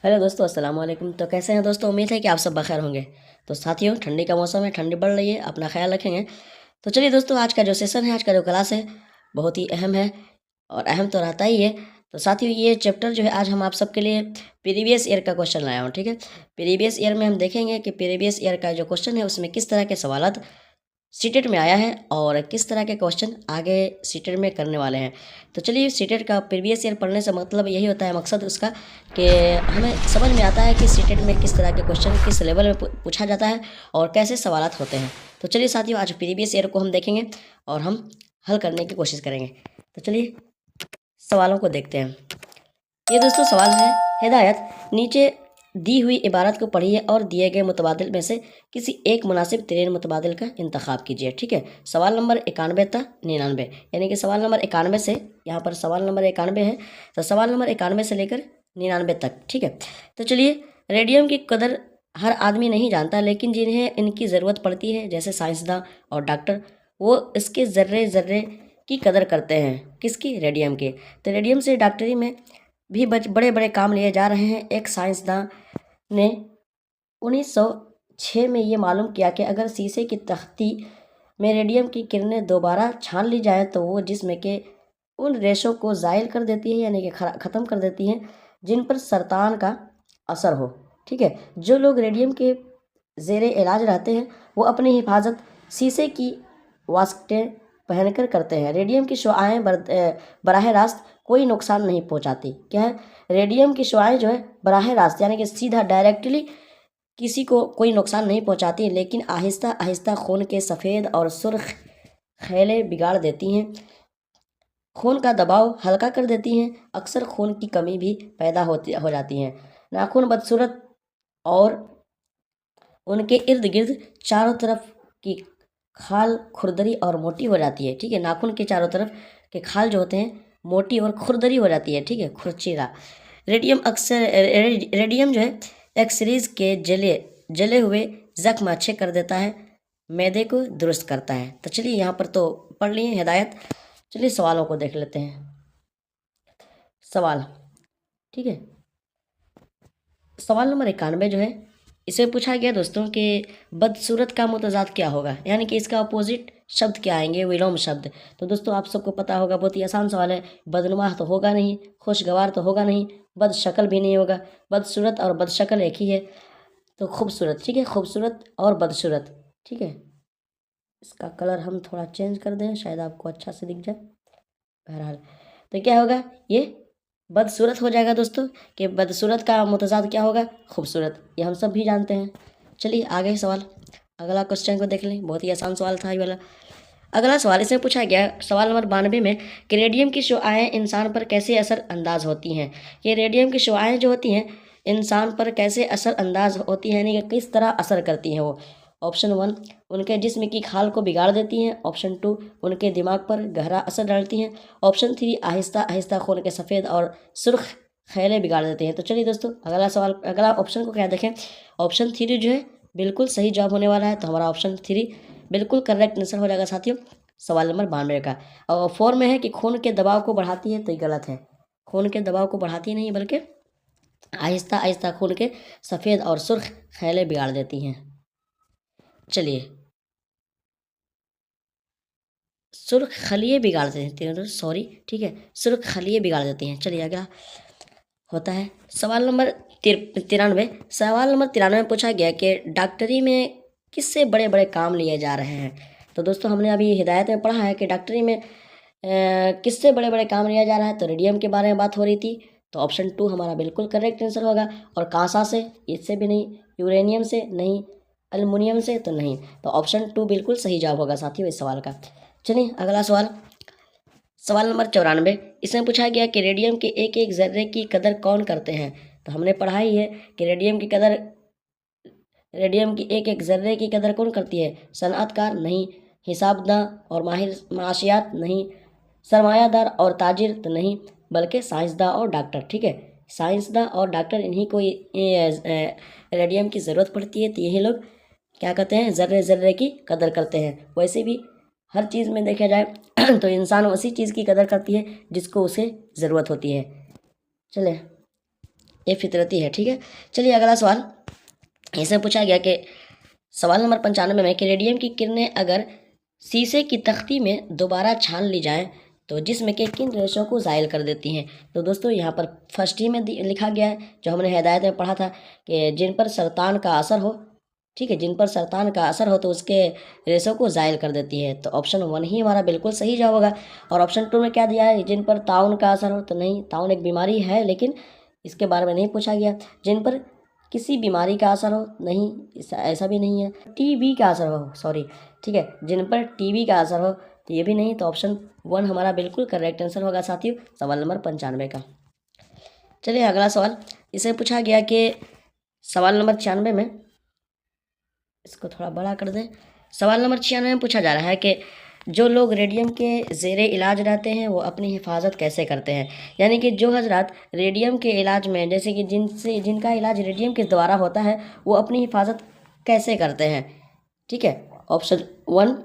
Hello दोस्तों, अस्सलाम वालेकुम। तो कैसे हैं दोस्तों? उम्मीद है कि आप सब बखैर होंगे। तो साथियों, ठंडी का मौसम है, ठंडी बढ़ रही है, अपना ख्याल रखेंगे। तो चलिए दोस्तों, आज का जो सेशन है, आज का जो क्लास है, बहुत ही अहम है और अहम तो रहता ही है। तो साथियों, ये चैप्टर जो है आज हम आप सबके लिए प्रीवियस ईयर का क्वेश्चन लाया हूँ। ठीक है, प्रीवियस ईयर में हम देखेंगे कि प्रीवियस ईयर का जो क्वेश्चन है उसमें किस तरह के सवालात सीटेट में आया है और किस तरह के क्वेश्चन आगे सीटेट में करने वाले हैं। तो चलिए, सीटेट का प्रीवियस ईयर पढ़ने से मतलब यही होता है, मकसद उसका कि हमें समझ में आता है कि सीटेट में किस तरह के क्वेश्चन किस लेवल में पूछा जाता है और कैसे सवालात होते हैं। तो चलिए साथियों, आज प्रीवियस ईयर को हम देखेंगे और हम हल करने की कोशिश करेंगे। तो चलिए सवालों को देखते हैं। ये दोस्तों सवाल है, हिदायत, नीचे दी हुई इबारत को पढ़िए और दिए गए मुतबादिल में से किसी एक मुनासिब तरीन मुतबादिल का इंतखाब कीजिए। ठीक है, सवाल नंबर 91 तक 99, यानी कि सवाल नंबर 91 से, यहाँ पर सवाल नंबर 91 है, तो सवाल नंबर 91 से लेकर 99 तक। ठीक है, तो चलिए, रेडियम की कदर हर आदमी नहीं जानता, लेकिन जिन्हें इनकी ज़रूरत पड़ती है, जैसे साइंसदान और डॉक्टर, वो इसके ज़र्रे ज़र्रे की कदर करते हैं। किसकी? रेडियम के। तो रेडियम से डॉक्टरी में भी बड़े बड़े काम लिए जा रहे हैं। एक साइंसदान ने 1906 में ये मालूम किया कि अगर शीशे की तख्ती में रेडियम की किरणें दोबारा छान ली जाए तो वो जिस्म के उन रेशों को ज़ायल कर देती है, यानी कि ख़त्म कर देती हैं जिन पर सरतान का असर हो। ठीक है, जो लोग रेडियम के ज़ेरे इलाज रहते हैं वो अपनी हिफाजत शीशे की वास्कें पहनकर करते हैं। रेडियम की शुआएँ बराह रास्त कोई नुकसान नहीं पहुंचाती। क्या है? रेडियम की शुआएँ जो है बराह रास्त, यानी कि सीधा डायरेक्टली किसी को कोई नुकसान नहीं पहुंचाती, लेकिन आहिस्ता आहिस्ता खून के सफ़ेद और सुर्ख खैले बिगाड़ देती हैं, खून का दबाव हल्का कर देती हैं, अक्सर खून की कमी भी पैदा हो जाती है। नाखून बदसूरत और उनके इर्द गिर्द चारों तरफ की खाल खुरदरी और मोटी हो जाती है। ठीक है, नाखून के चारों तरफ के खाल जो होते हैं मोटी और खुरदरी हो जाती है। ठीक है, खुरचीरा। रेडियम जो है एक्सरीज के जले हुए जख्म अच्छे कर देता है, मैदे को दुरुस्त करता है। तो चलिए, यहाँ पर तो पढ़ लिए हिदायत। चलिए सवालों को देख लेते हैं। सवाल, ठीक है, सवाल नंबर 91 जो है, इसमें पूछा गया दोस्तों कि बदसूरत का मुतजाद क्या होगा, यानी कि इसका अपोजिट शब्द क्या आएंगे, विलोम शब्द। तो दोस्तों आप सबको पता होगा, बहुत ही आसान सवाल है। बदनुमा तो होगा नहीं, खुशगवार तो होगा नहीं, बदशक्ल भी नहीं होगा। बदसूरत और बदशक्ल एक ही है, तो खूबसूरत। ठीक है, खूबसूरत और बदसूरत। ठीक है, इसका कलर हम थोड़ा चेंज कर दें, शायद आपको अच्छा से दिख जाए। बहरहाल, तो क्या होगा, ये बदसूरत हो जाएगा दोस्तों। कि बदसूरत का मुतजाद क्या होगा? खूबसूरत। ये हम सब भी जानते हैं। चलिए आगे सवाल, अगला क्वेश्चन को देख लें। बहुत ही आसान सवाल था ये वाला। अगला सवाल, इसमें पूछा गया सवाल नंबर 92 में कि रेडियम की शुआएँ इंसान पर कैसे असर अंदाज होती हैं। ये रेडियम की शुआएँ जो होती हैं इंसान पर कैसे असर अंदाज होती हैं, यानी कि किस तरह असर करती हैं वो। ऑप्शन 1, उनके जिस्म की खाल को बिगाड़ देती हैं। ऑप्शन 2, उनके दिमाग पर गहरा असर डालती हैं। ऑप्शन 3, आहिस्ता आहिस्ता खून के सफ़ेद और सुर्ख खैले बिगाड़ देते हैं। तो चलिए दोस्तों, अगला सवाल, अगला ऑप्शन को क्या देखें। ऑप्शन 3 जो है बिल्कुल सही जवाब होने वाला है, तो हमारा ऑप्शन 3 बिल्कुल करेक्ट आंसर हो जाएगा साथियों, सवाल नंबर 92 का। और 4 में है कि खून के दबाव को बढ़ाती है, तो ये गलत है। खून के दबाव को बढ़ाती नहीं, बल्कि आहिस्ता आहिस्ता खून के सफ़ेद और सुर्ख खैले बिगाड़ देती हैं। चलिए, सुर्ख खलिए बिगाड़ देते हैं, सॉरी, ठीक है, सुर्ख खलिए बिगाड़ देती हैं। चलिए अगला होता है सवाल नंबर 93। सवाल नंबर 93 में पूछा गया कि डॉक्टरी में किससे बड़े बड़े काम लिए जा रहे हैं। तो दोस्तों हमने अभी हिदायत में पढ़ा है कि डॉक्टरी में किससे बड़े बड़े काम लिया जा रहा है, तो रेडियम के बारे में बात हो रही थी, तो ऑप्शन 2 हमारा बिल्कुल करेक्ट आंसर होगा। और कांसा से, इससे भी नहीं, यूरेनियम से नहीं, एल्युमिनियम से तो नहीं, तो ऑप्शन 2 बिल्कुल सही जवाब होगा साथियों इस सवाल का। चलिए अगला सवाल, सवाल नंबर 94। इसमें पूछा गया कि रेडियम के एक एक ज़र्रे की कदर कौन करते हैं। तो हमने पढ़ा ही है कि रेडियम की एक एक ज़र्रे की कदर कौन करती है? सनअतकार नहीं, हिसाबदां और माहिर माशियात नहीं, सरमायादार और ताजिर तो नहीं, बल्कि साइंसदां और डॉक्टर। ठीक है, साइंसदां और डॉक्टर, इन्हीं को रेडियम की ज़रूरत पड़ती है, तो यही लोग क्या कहते हैं, ज़र्रे ज़र्रे की कदर करते हैं। वैसे भी हर चीज़ में देखा जाए तो इंसान उसी चीज़ की कदर करती है जिसको उसे ज़रूरत होती है। चले ये फितरती है, ठीक है। चलिए अगला सवाल, इसमें पूछा गया कि सवाल नंबर 95 में कि रेडियम की किरणें अगर शीशे की तख्ती में दोबारा छान ली जाएं तो जिस्म के किन रेशों को ज़ायल कर देती हैं। तो दोस्तों यहाँ पर फर्स्ट ही में लिखा गया है, जो हमने हिदायत में पढ़ा था कि जिन पर सरतान का असर हो, ठीक है, जिन पर सरतान का असर हो तो उसके रेशों को ज़ायल कर देती है। तो ऑप्शन 1 ही हमारा बिल्कुल सही जवाब होगा। और ऑप्शन 2 में क्या दिया है, जिन पर ताउन का असर हो, तो नहीं, ताउन एक बीमारी है लेकिन इसके बारे में नहीं पूछा गया। जिन पर किसी बीमारी का असर हो, नहीं, ऐसा भी नहीं है। टीबी का असर हो, सॉरी, ठीक है, जिन पर टीबी का असर हो तो ये भी नहीं। तो ऑप्शन 1 हमारा बिल्कुल करेक्ट आंसर होगा साथियों, सवाल नंबर 95 का। चलिए अगला सवाल, इसे पूछा गया कि सवाल नंबर 96 में, इसको थोड़ा बड़ा कर दें। सवाल नंबर 96 में पूछा जा रहा है कि जो लोग रेडियम के ज़ेरे इलाज रहते हैं वो अपनी हिफाजत कैसे करते हैं। यानी कि जो हजरात रेडियम के इलाज में, जैसे कि जिनका इलाज रेडियम के द्वारा होता है, वो अपनी हिफाजत कैसे करते हैं, ठीक है। ऑप्शन 1,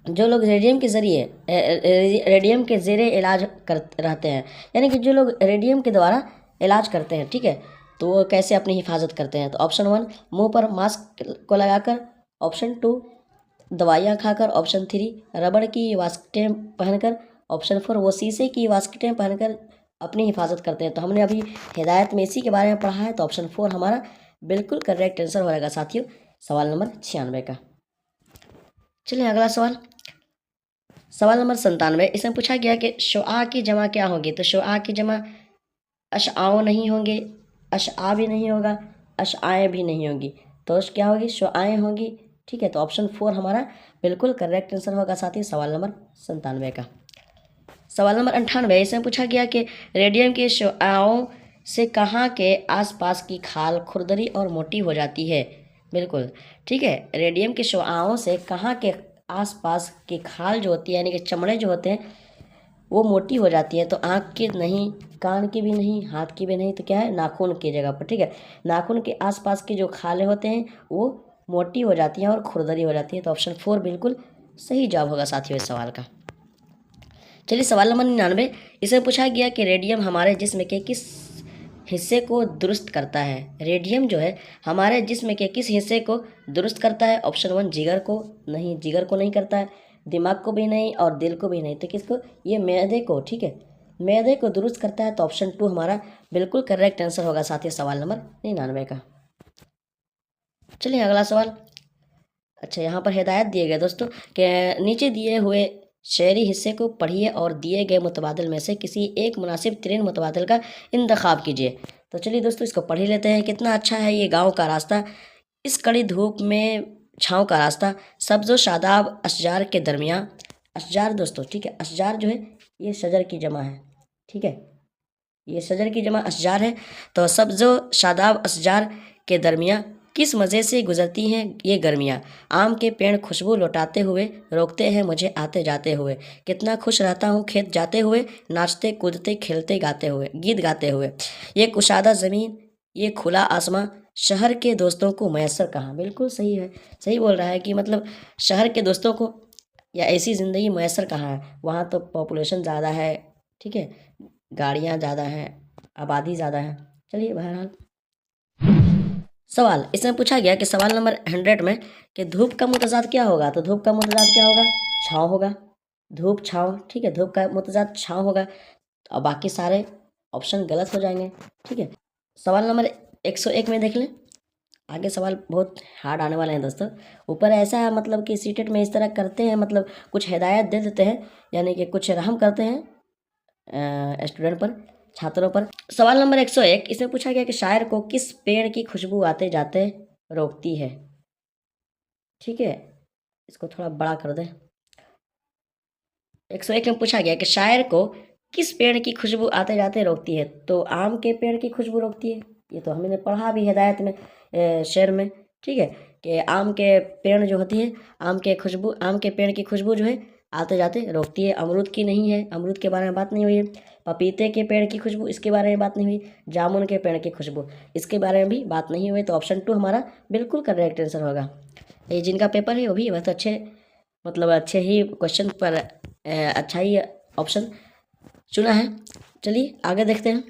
जो लोग रेडियम के ज़रिए रेडियम के ज़ेरे इलाज कर रहते हैं, यानी कि जो लोग रेडियम के द्वारा इलाज करते हैं, ठीक है, तो वो कैसे अपनी हिफाजत करते हैं। तो ऑप्शन 1, मुंह पर मास्क को लगाकर। ऑप्शन 2, दवाइयाँ खाकर। ऑप्शन 3, रबड़ की वास्कटें पहनकर। ऑप्शन 4, वो शीशे की वास्कटें पहनकर अपनी हिफाजत करते हैं। तो हमने अभी हिदायत में इसी के बारे में पढ़ा है, तो ऑप्शन 4 हमारा बिल्कुल करेक्ट आंसर हो जाएगा साथियों, सवाल नंबर 96 का। चलिए अगला सवाल, सवाल नंबर 97, इसमें पूछा गया कि शुआ की जमा क्या होगी। तो शुआ की जमा अशआओ नहीं होंगे, अशआ भी नहीं होगा, अशआएँ भी नहीं होगी, तो क्या होगी, शुआएँ होगी, ठीक है। तो ऑप्शन 4 हमारा बिल्कुल करेक्ट आंसर होगा साथियों, सवाल नंबर 97 का। सवाल नंबर 98, इसमें पूछा गया कि रेडियम के शुआओं से कहाँ के आसपास की खाल खुरदरी और मोटी हो जाती है। बिल्कुल ठीक है, रेडियम के शुआओं से कहाँ के आसपास की खाल जो होती है, यानी कि चमड़े जो होते हैं, वो मोटी हो जाती है। तो आँख की नहीं, कान की भी नहीं, हाथ की भी नहीं, तो क्या है, नाखून की जगह पर, ठीक है, नाखून के आसपास की जो खालें होते हैं वो मोटी हो जाती हैं और खुरदरी हो जाती है। तो ऑप्शन 4 बिल्कुल सही जवाब होगा साथियों इस सवाल का। चलिए सवाल नंबर 99, इसमें पूछा गया कि रेडियम हमारे जिस्म के किस हिस्से को दुरुस्त करता है। रेडियम जो है हमारे जिस्म के किस हिस्से को दुरुस्त करता है। ऑप्शन 1, जिगर को, नहीं, जिगर को नहीं करता है, दिमाग को भी नहीं और दिल को भी नहीं, तो किसको, ये मैदे को, ठीक है, मैदे को दुरुस्त करता है। तो ऑप्शन 2 हमारा बिल्कुल करेक्ट आंसर होगा साथियों, सवाल नंबर 99 का। चलिए अगला सवाल, अच्छा यहाँ पर हिदायत दिए गए दोस्तों कि नीचे दिए हुए शेरी हिस्से को पढ़िए और दिए गए मुतबादिल में से किसी एक मुनासिब तरीन मुतबादिल का इंतखाब कीजिए। तो चलिए दोस्तों इसको पढ़ ही लेते हैं। कितना अच्छा है ये गांव का रास्ता, इस कड़ी धूप में छाँव का रास्ता, सब्ज़ो शादाब अशजार के दरमियाँ। अशजार दोस्तों, ठीक है, अशजार जो है ये शजर की जमा है, ठीक है, ये शजर की जमा अशजार है। तो सब्ज़ो शादाब अशजार के दरमियाँ किस मज़े से गुजरती हैं ये गर्मियाँ, आम के पेड़ खुशबू लौटाते हुए रोकते हैं मुझे आते जाते हुए, कितना खुश रहता हूँ खेत जाते हुए, नाचते कूदते खेलते गाते हुए, गीत गाते हुए, ये कुशादा ज़मीन ये खुला आसमां शहर के दोस्तों को मैसर कहाँ। बिल्कुल सही है, सही बोल रहा है कि मतलब शहर के दोस्तों को या ऐसी ज़िंदगी मैसर कहाँ है, वहाँ तो पॉपुलेशन ज़्यादा है, ठीक है, गाड़ियाँ ज़्यादा हैं, आबादी ज़्यादा है। चलिए बहरहाल सवाल, इसमें पूछा गया कि सवाल नंबर 100 में कि धूप का मुतजाद क्या होगा। तो धूप का मुतजाद क्या होगा, छाँव होगा, धूप छाँव, ठीक है, धूप का मुतजाद छाँव होगा। और बाकी सारे ऑप्शन गलत हो जाएंगे, ठीक है। सवाल नंबर 101 में देख लें, आगे सवाल बहुत हार्ड आने वाले हैं दोस्तों। ऊपर ऐसा है मतलब कि सीटेट में इस तरह करते हैं, मतलब कुछ हिदायत दे देते हैं, यानी कि कुछ रहम करते हैं स्टूडेंट पर, छात्रों पर। सवाल नंबर 101, इसमें पूछा गया कि शायर को किस पेड़ की खुशबू आते जाते रोकती है, ठीक है, इसको थोड़ा बड़ा कर दें। 101 में पूछा गया कि शायर को किस पेड़ की खुशबू आते जाते रोकती है। तो आम के पेड़ की खुशबू रोकती है, ये तो हमने पढ़ा भी हिदायत में, शेर में, ठीक है, कि आम के पेड़ जो होती है, आम के पेड़ की खुशबू जो है आते जाते रोकती है। अमरूद की नहीं है, अमरूद के बारे में बात नहीं हुई है। पपीते के पेड़ की खुशबू, इसके बारे में बात नहीं हुई। जामुन के पेड़ की खुशबू, इसके बारे में भी बात नहीं हुई। तो ऑप्शन 2 हमारा बिल्कुल करेक्ट आंसर होगा। ये जिनका पेपर है वो भी बहुत अच्छे, मतलब अच्छे ही क्वेश्चन पर अच्छा ही ऑप्शन चुना है। चलिए आगे देखते हैं।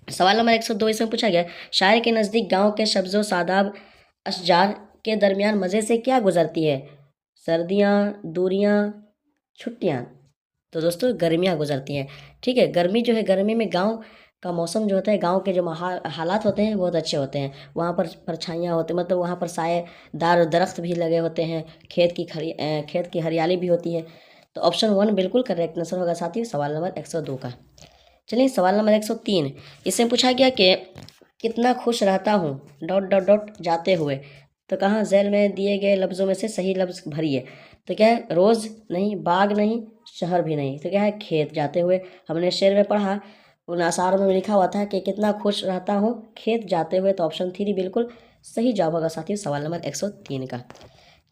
सवाल नंबर 102 इसमें पूछा गया, शायर के नज़दीक गांव के सब्ज़ो सादाब अशजार के दरमियान मज़े से क्या गुजरती है? सर्दियाँ, दूरियाँ, छुट्टियाँ। तो दोस्तों गर्मियाँ गुजरती हैं। ठीक है, गर्मी जो है, गर्मी में गांव का मौसम जो होता है, गांव के जो हालात होते हैं बहुत अच्छे होते हैं। वहाँ पर परछाइयाँ होती, मतलब वहाँ पर साएदार दरख्त भी लगे होते हैं, खेत की हरियाली भी होती है। तो ऑप्शन 1 बिल्कुल करेक्ट आंसर होगा साथियों सवाल नंबर 102 का। चलिए सवाल नंबर 103, इसमें पूछा गया कि कितना खुश रहता हूँ डॉट डॉट डॉट जाते हुए। तो कहाँ झैल में दिए गए लफ्ज़ों में से सही लफ्ज़ भरिए। तो क्या है, रोज़ नहीं, बाग नहीं, शहर भी नहीं, तो क्या है, खेत जाते हुए। हमने शेर में पढ़ा, उन आसारों में लिखा हुआ था कि कितना खुश रहता हूँ खेत जाते हुए। तो ऑप्शन 3 बिल्कुल सही जवाब होगा साथियों सवाल नंबर 103 का।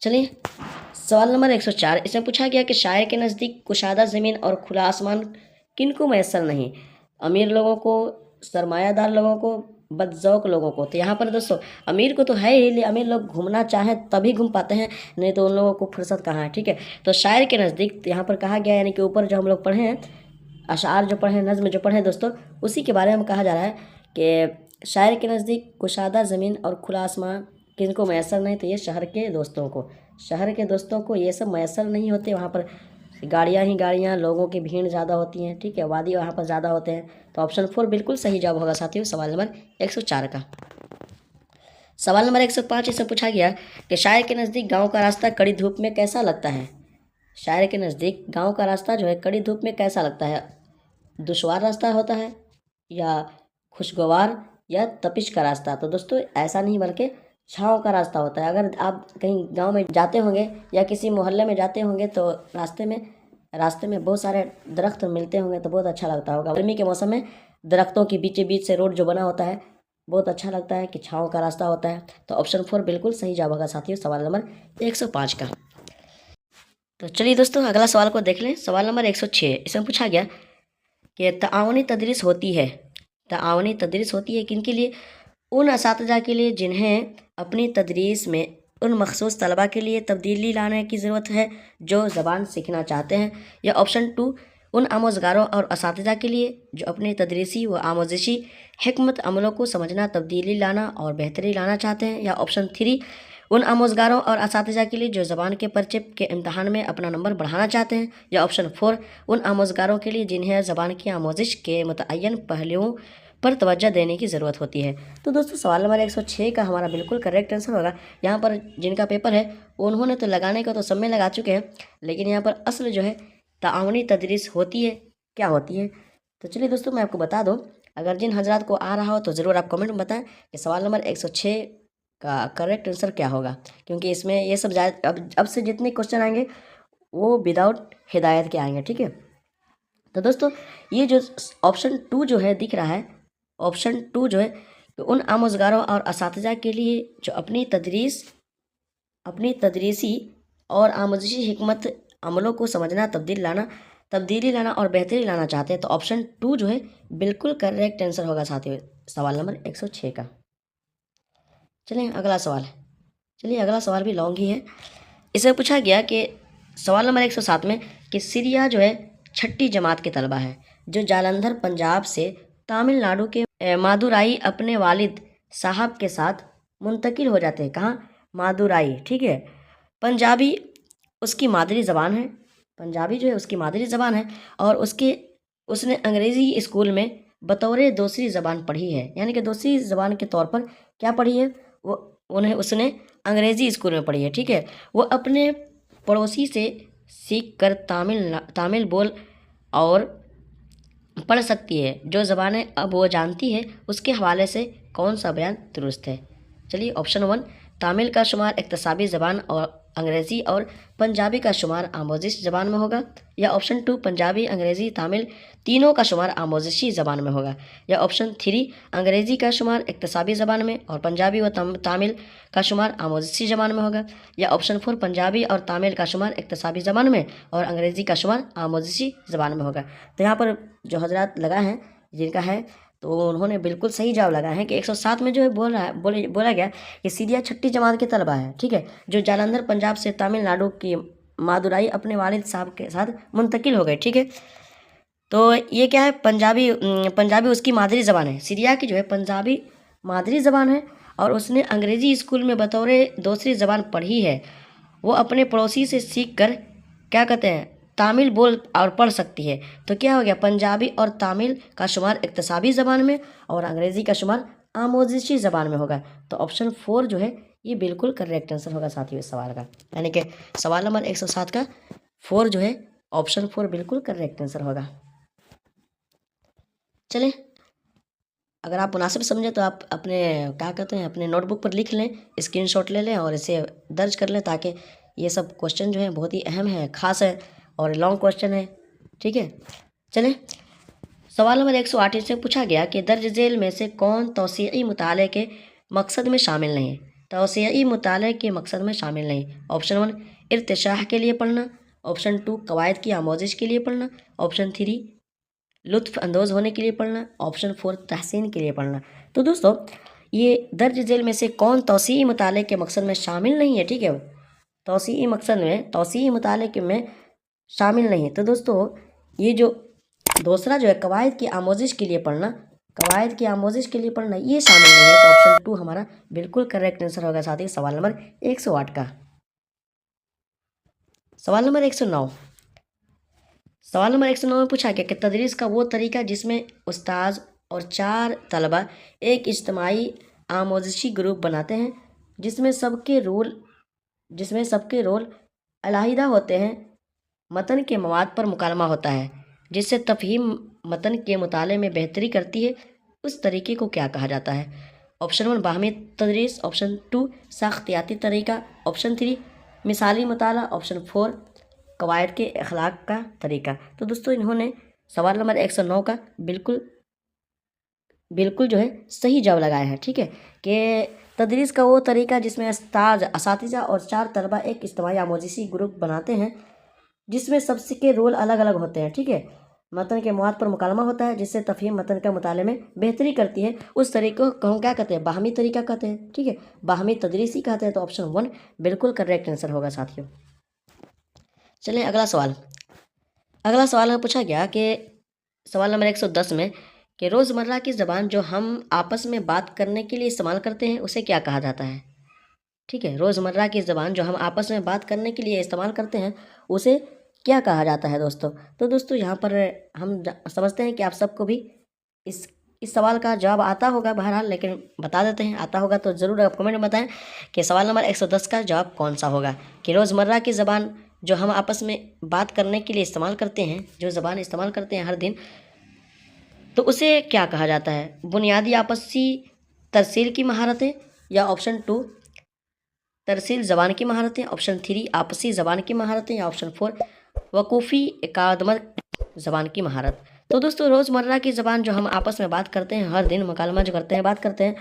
चलिए सवाल नंबर 104, इसमें पूछा गया कि शायर के नज़दीक कुशादा ज़मीन और खुला आसमान किनको मैसर नहीं? अमीर लोगों को, सरमायादार लोगों को, बदज़ौक़ लोगों को। तो यहाँ पर दोस्तों अमीर को तो है ही, अमीर लोग घूमना चाहें तभी घूम पाते हैं, नहीं तो उन लोगों को फुर्सत कहाँ है। ठीक है, तो शायर के नज़दीक यहाँ पर कहा गया, यानी कि ऊपर जो हम लोग पढ़े हैं, अशार जो पढ़े, नज़्म जो पढ़े दोस्तों, उसी के बारे में कहा जा रहा है कि शायर के नज़दीक कुशादा ज़मीन और खुला आसमान किनको मैसर नहीं? तो ये शहर के दोस्तों को, शहर के दोस्तों को ये सब मैसर नहीं होते। वहाँ पर गाड़ियाँ ही गाड़ियाँ, लोगों की भीड़ ज़्यादा होती हैं। ठीक है, वादी वहाँ पर ज़्यादा होते हैं। तो ऑप्शन 4 बिल्कुल सही जवाब होगा साथियों सवाल नंबर 104 का। सवाल नंबर 105 इससे पूछा गया कि शायर के नज़दीक गांव का रास्ता कड़ी धूप में कैसा लगता है? शायर के नज़दीक गांव का रास्ता जो है कड़ी धूप में कैसा लगता है? दुश्वार रास्ता होता है, या खुशगवार, या तपिश का रास्ता? तो दोस्तों ऐसा नहीं, बल्कि छाँव का रास्ता होता है। अगर आप कहीं गांव में जाते होंगे या किसी मोहल्ले में जाते होंगे तो रास्ते में बहुत सारे दरख्त मिलते होंगे तो बहुत अच्छा लगता होगा। गर्मी के मौसम में दरख्तों के बीच से रोड जो बना होता है बहुत अच्छा लगता है कि छाँव का रास्ता होता है। तो ऑप्शन 4 बिल्कुल सही जवाब होगा साथियों सवाल नंबर 105 का। तो चलिए दोस्तों अगला सवाल को देख लें। सवाल नंबर 106, इसमें पूछा गया कि ताआवनी तदरीस होती है, ताआवनी तदरीस होती है किनके लिए? उन असातिज़ा के लिए जिन्हें अपनी तदरीस में उन मखसूस तलबा के लिए तब्दीली लाने की ज़रूरत है जो ज़बान सीखना चाहते हैं। या ऑप्शन 2 उन आमोज़गारों और असातिज़ा के लिए जो अपनी तदरीसी व आमोज़शी हिकमत अमलों को समझना, तब्दीली लाना और बेहतरी लाना चाहते हैं। या ऑप्शन 3 उन आमोज़गारों और असातिज़ा के लिए जो ज़बान के पर्चे के इम्तहान में अपना नंबर बढ़ाना चाहते हैं। या ऑप्शन 4 उन आमोज़गारों के लिए जिन्हें ज़बान की आमोज़िश के मुतअय्यन पहलुओं पर तवज्जो देने की ज़रूरत होती है। तो दोस्तों सवाल नंबर 106 का हमारा बिल्कुल करेक्ट आंसर होगा। यहाँ पर जिनका पेपर है उन्होंने तो लगाने का तो सब में लगा चुके हैं, लेकिन यहाँ पर असल जो है ताआवनी तदरीस होती है, क्या होती है? तो चलिए दोस्तों मैं आपको बता दूँ, अगर जिन हजरात को आ रहा हो तो ज़रूर आप कमेंट में बताएं कि सवाल नंबर 106 का करेक्ट आंसर क्या होगा, क्योंकि इसमें ये सब अब से जितने क्वेश्चन आएंगे वो विदाउट हिदायत के आएंगे। ठीक है, तो दोस्तों ये जो ऑप्शन 2 जो है दिख रहा है, ऑप्शन 2 जो है तो उन आमोज़गारों और असातिज़ा के लिए जो अपनी तदरीसी और आमोज़शी हिकमत अमलों को समझना, तब्दीली लाना और बेहतरी लाना चाहते हैं। तो ऑप्शन 2 जो है बिल्कुल करेक्ट आंसर होगा साथियों सवाल नंबर 106 का। चलिए अगला सवाल भी लॉन्ग ही है। इसमें पूछा गया कि सवाल नंबर 107 में कि सिरिया जो है 6ठी जमात के तलबा है जो जालंधर पंजाब से तमिलनाडु के मादुराई अपने वालिद साहब के साथ मुंतकिल हो जाते हैं। कहाँ? मादुराई। ठीक है, पंजाबी उसकी मादरी ज़बान है, पंजाबी जो है उसकी मादरी ज़बान है, और उसने अंग्रेज़ी स्कूल में बतौर दूसरी ज़बान पढ़ी है, यानी कि दूसरी ज़बान के तौर पर क्या पढ़ी है? उसने अंग्रेज़ी स्कूल में पढ़ी है। ठीक है, वो अपने पड़ोसी से सीख कर तामिल बोल और पढ़ सकती है। जो ज़बानें अब वो जानती है उसके हवाले से कौन सा बयान दुरुस्त है? चलिए ऑप्शन 1 तामिल का शुमार इक्तसाबी ज़बान और अंग्रेज़ी और पंजाबी का शुमार आमोज़िश ज़बान में होगा। या ऑप्शन 2 पंजाबी, अंग्रेज़ी, तामिल तीनों का शुमार आमोज़िशी ज़बान में होगा। या ऑप्शन 3 अंग्रेज़ी का शुमार इक्तसाबी ज़बान में और पंजाबी व तामिल का शुमार आमोज़िशी ज़बान में होगा। या ऑप्शन 4 पंजाबी और तामिल का शुमार इक्तसाबी ज़बान में और अंग्रेज़ी का शुमार आमोज़िशी ज़बान में होगा। तो यहाँ पर जो हजरात लगा है, जिनका है, तो उन्होंने बिल्कुल सही जवाब लगाया है कि 107 में जो है बोला गया कि सिरिया 6ठी जमात के तलबा है। ठीक है, जो जालंधर पंजाब से तमिलनाडु की मादुराई अपने वालिद साहब के साथ मुंतकिल हो गए। ठीक है, तो ये क्या है, पंजाबी उसकी मादरी ज़बान है। सीरिया की जो है पंजाबी मादरी ज़बान है और उसने अंग्रेज़ी स्कूल में बतौर दूसरी ज़बान पढ़ी है। वो अपने पड़ोसी से सीख कर क्या कहते हैं, तामिल बोल और पढ़ सकती है। तो क्या हो गया, पंजाबी और तामिल का शुमार इक्तसाबी ज़बान में और अंग्रेज़ी का शुमार आमोजिशी ज़बान में होगा। तो ऑप्शन 4 जो है ये बिल्कुल करेक्ट आंसर होगा साथियों इस सवाल का, यानी कि सवाल नंबर 107 का 4 जो है ऑप्शन 4 बिल्कुल करेक्ट आंसर होगा। चलें, अगर आप मुनासिब समझें तो आप अपने क्या कहते हैं अपने नोटबुक पर लिख लें, स्क्रीनशॉट ले लें और इसे दर्ज कर लें, ताकि ये सब क्वेश्चन जो है बहुत ही अहम है, ख़ास है और लॉन्ग क्वेश्चन है। ठीक है, चलें, सवाल नंबर 108 से पूछा गया कि दर्ज झेल में से कौन तौसीई मुताले के मकसद में शामिल नहीं है। तौसीई मुताले के मकसद में शामिल नहीं। ऑप्शन 1 इर्तिशाह के लिए पढ़ना, ऑप्शन 2 कवायद की आमोजिश के लिए पढ़ना, ऑप्शन 3 लुत्फ़ अंदोज़ होने के लिए पढ़ना, ऑप्शन 4 तहसीन के लिए पढ़ना। तो दोस्तों ये दर्ज झेल में से कौन तौसीई मुताले के मकसद में शामिल नहीं है, ठीक है, तौसीई मकसद में तौसीई मुताले के में शामिल नहीं है। तो दोस्तों ये जो दूसरा जो है कवायद की आमोजिश के लिए पढ़ना, कवायद की आमोजिश के लिए पढ़ना ये शामिल नहीं है। तो ऑप्शन 2 हमारा बिल्कुल करेक्ट आंसर होगा साथी सवाल नंबर 108 का। सवाल नंबर 109, सवाल नंबर 109 में पूछा गया कि तदरीस का वो तरीका जिसमें उस्ताद और 4 तलबा एक इज्तिमाई आमोजिशी ग्रुप बनाते हैं, जिसमें सबके रोल अलहदा होते हैं, मतन के मवाद पर मुकालमा होता है, जिससे तफहीम मतन के मुताले में बेहतरी करती है, उस तरीके को क्या कहा जाता है। ऑप्शन 1 बाहमी तदरीस, ऑप्शन 2 साख्तियाती तरीका, ऑप्शन 3 मिसाली मुताला, ऑप्शन 4 कवायद के अखलाक का तरीका। तो दोस्तों इन्होंने सवाल नंबर 109 का बिल्कुल जो है सही जवाब लगाया है। ठीक है, कि तदरीस का वो तरीका जिसमें उस्ताद, असातिज़ा और 4 तलबा एक इज्तिमाई आमोजिशी ग्रुप बनाते हैं, जिसमें सबके रोल अलग अलग होते हैं। ठीक है, मतन के मवाद पर मुकालमा होता है, जिससे तफहीम मतन के मुताले में बेहतरी करती है, उस तरीके को हम क्या कहते हैं, बाहमी तरीका कहते हैं। ठीक है, बाहमी तदरीसी कहते हैं। तो ऑप्शन 1 बिल्कुल करेक्ट आंसर होगा साथियों। चलिए अगला सवाल में पूछा गया कि सवाल नंबर 110 में कि रोज़मर्रा की ज़बान जो हम आपस में बात करने के लिए इस्तेमाल करते हैं उसे क्या कहा जाता है। ठीक है, रोज़मर्रा की ज़बान जो हम आपस में बात करने के लिए इस्तेमाल करते हैं उसे क्या कहा जाता है दोस्तों। तो दोस्तों यहाँ पर हम समझते हैं कि आप सबको भी इस सवाल का जवाब आता होगा बहरहाल, लेकिन बता देते हैं, आता होगा तो ज़रूर आप कमेंट में बताएं कि सवाल नंबर 110 का जवाब कौन सा होगा। कि रोज़मर्रा की ज़बान जो हम आपस में बात करने के लिए इस्तेमाल करते हैं, जो ज़बान इस्तेमाल करते हैं हर दिन, तो उसे क्या कहा जाता है। बुनियादी आपसी तरसील की महारतें, या ऑप्शन 2 तरसील ज़बान की महारतें, ऑप्शन 3 आपसी ज़बान की महारतें, या ऑप्शन 4 वकूफ़ी एकादमत ज़बान की महारत। तो दोस्तों रोज़मर्रा की ज़बान जो हम आपस में बात करते हैं हर दिन, मुकालमा जो करते हैं, बात करते हैं,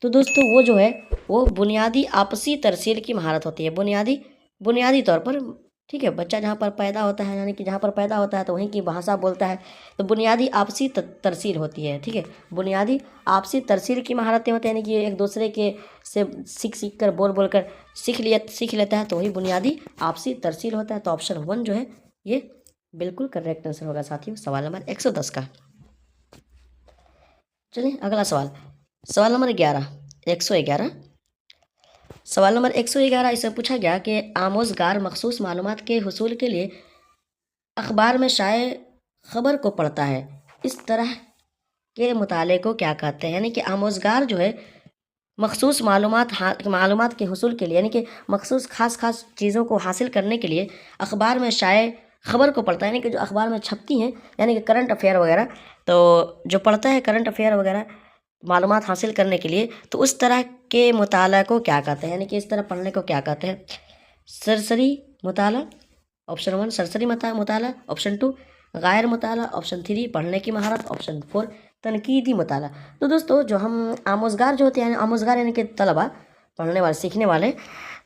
तो दोस्तों वो जो है वो बुनियादी आपसी तरसील की महारत होती है। बुनियादी तौर पर, ठीक है, बच्चा जहाँ पर पैदा होता है, यानी कि जहाँ पर पैदा होता है तो वहीं की भाषा बोलता है, तो बुनियादी आपसी तरसील होती है। ठीक है, बुनियादी आपसी तरसील की महारतें होती है, यानी कि एक दूसरे के से सीख कर बोल कर सीख लेता है, तो वही बुनियादी आपसी तरसील होता है। तो ऑप्शन 1 जो है ये बिल्कुल करेक्ट आंसर होगा साथियों सवाल नंबर 110 का। चलिए अगला सवाल नंबर 111। सवाल नंबर 111 इससे पूछा गया कि आमोज़गार मखसूस मालूमात के हुसूल के लिए अखबार में शाये खबर को पढ़ता है, इस तरह के मुताले को क्या कहते हैं। यानी कि आमोज़गार जो है मखसूस मालूमात के हुसूल के लिए, यानी कि मखसूस खास चीज़ों को हासिल करने के लिए अखबार में शाये खबर को पढ़ता है, यानी कि जो अखबार में छपती हैं, यानी कि करंट अफेयर वगैरह, तो जो पढ़ता है करंट अफेयर वगैरह मालूमात हासिल करने के लिए, तो उस तरह के मुताला को क्या कहते हैं, यानी कि इस तरह पढ़ने को क्या कहते हैं। सरसरी मुताला, ऑप्शन 1 सरसरी मुताला, ऑप्शन 2 गायर मुताला, ऑप्शन 3 पढ़ने की महारत, ऑप्शन 4 तनकीदी मुताला। तो दोस्तों जो हम आमोज़गार जो होते हैं, आमोज़गार यानी कि तलबा, पढ़ने वाले, सीखने वाले,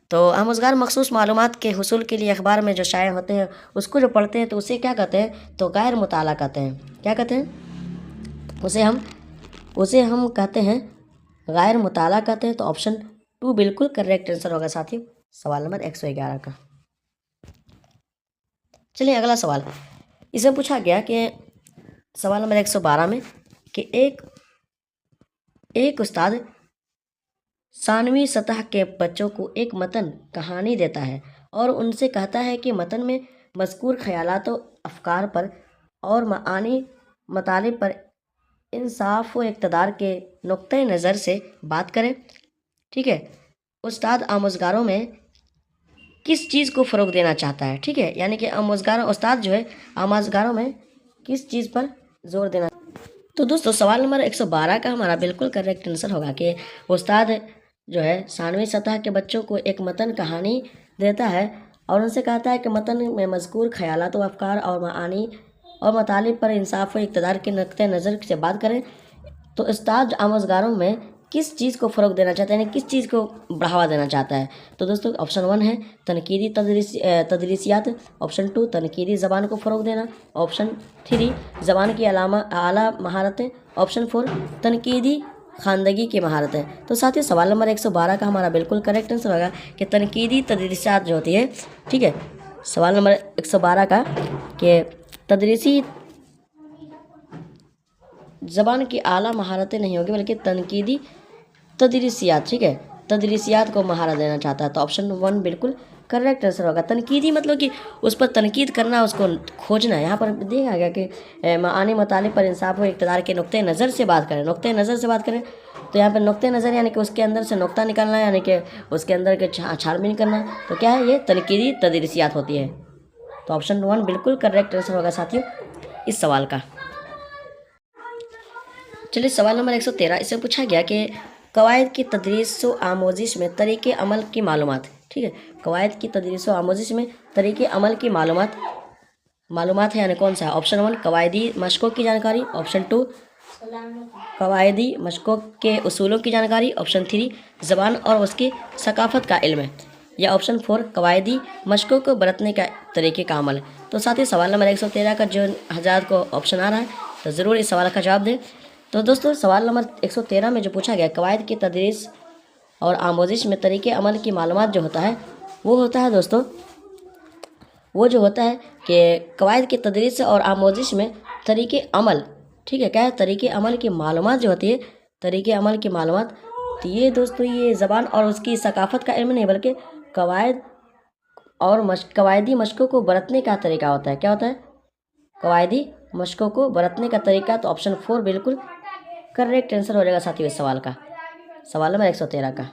तो आमोज़गार मखसूस मालूमात के हुसूल के लिए अखबार में जो शाये होते हैं उसको जो पढ़ते हैं तो उसे क्या कहते हैं, तो गायर मुताला कहते हैं। क्या कहते हैं, उसे हम कहते हैं गायर मुताला कहते हैं। तो ऑप्शन 2 बिल्कुल करेक्ट आंसर होगा साथियों सवाल नंबर 111 का। चलिए अगला सवाल, इसमें पूछा गया कि सवाल नंबर 112 में कि एक उस्ताद सानवी सतह के बच्चों को एक मतन कहानी देता है और उनसे कहता है कि मतन में मज़कूर ख़यालात व अफ़कार पर और मानी मतालिब पर इंसाफ व इक़्तिदार के नुक्ते नज़र से बात करें। ठीक है, उस्ताद आमोज़गारों में किस चीज़ को फ़रोग़ देना चाहता है। ठीक है, यानी कि उस्ताद जो है आमोज़गारों में किस चीज़ पर जोर देना। तो दोस्तों सवाल नंबर 112 का हमारा बिल्कुल करेक्ट आंसर होगा कि उस्ताद जो है सानवी सतह के बच्चों को एक मतन कहानी देता है और उनसे कहता है कि मतन में मज़कूर ख़यालात व अफ़कार और मानी और मतालिब पर इंसाफ व इक़्तिदार के नुक्ते नज़र से बात करें। तो उस्ताद आमोज़गारों में किस चीज़ को फ़रोग़ देना चाहता है, यानी किस चीज़ को बढ़ावा देना चाहता है। तो दोस्तों ऑप्शन 1 है तनकीदी तदरीसियात, ऑप्शन 2 तनकीदी ज़बान को फ़रोग़ देना, ऑप्शन 3 ज़बान की आला महारतें, ऑप्शन 4 तनकीदी ख़ानदगी की महारतें। तो साथ ही सवाल नंबर 112 का हमारा बिल्कुल करेक्ट आंसर होगा कि तनकीदी तदरीसियात जो होती है। ठीक है, सवाल नंबर 112 का कि तदरीसी ज़बान की आला महारतें नहीं होगी बल्कि तनकीदी तदरीसियात। ठीक है, तदरीसियात को महारत देना चाहता है। तो ऑप्शन 1 बिल्कुल करेक्ट आंसर होगा। तनकीदी मतलब कि उस पर तनकीद करना, उसको खोजना। यहाँ पर देखा गया कि मानी मतालिब पर इंसाफ व इक़्तिदार के नुक्ते नज़र से बात करें, नुक्ते नज़र से बात करें। तो यहाँ पर नुक्ते नज़र यानी कि उसके अंदर से नुक्ता निकालना, यानी कि उसके अंदर के छानबीन करना। तो क्या है, ये तनकीदी तदरीसियात होती है। तो ऑप्शन 1 बिल्कुल करेक्ट आंसर होगा साथियों इस सवाल का। चलिए सवाल नंबर 113, इससे पूछा गया कि कवायद की तदरीस व आमोजिश में तरीक़े अमल की मालूमात। ठीक है, कवायद की तदरीस व आमोजिश में तरीक़े अमल की मालूमात है, यानी कौन सा है। ऑप्शन 1 कवायदी मशकों की जानकारी, ऑप्शन 2 कवायदी मशकों के उसूलों की जानकारी, ऑप्शन 3 ज़बान और उसकी सकाफ़त का इल्म है, या ऑप्शन 4 कवायदी मशकों को बरतने का तरीक़े का अमल। तो साथ ही सवाल नंबर 113 का जो हज़रात को ऑप्शन आ रहा है तो ज़रूर इस सवाल का जवाब दें। तो दोस्तों सवाल नंबर 113 में जो पूछा गया कवायद की तदरीस और आमोजिश में तरीक़े अमल की मालूमात जो होता है वो होता है दोस्तों, वो जो होता है कि कवायद की तदरीस और आमोजिश में तरीक़े अमल। ठीक है, क्या है, तरीक़े अमल की मालूमात जो होती है, तरीक़े अमल की मालूमात। तो ये दोस्तों ये ज़बान और उसकी सकाफ़त का इल्म नहीं बल्कि कवायद और कवायदी मशकों को बरतने का तरीका होता है। क्या होता है, कवायदी मशकों को बरतने का तरीका। तो ऑप्शन 4 बिल्कुल करेक्ट आंसर हो जाएगा साथियों इस सवाल का, सवाल नंबर 113 का।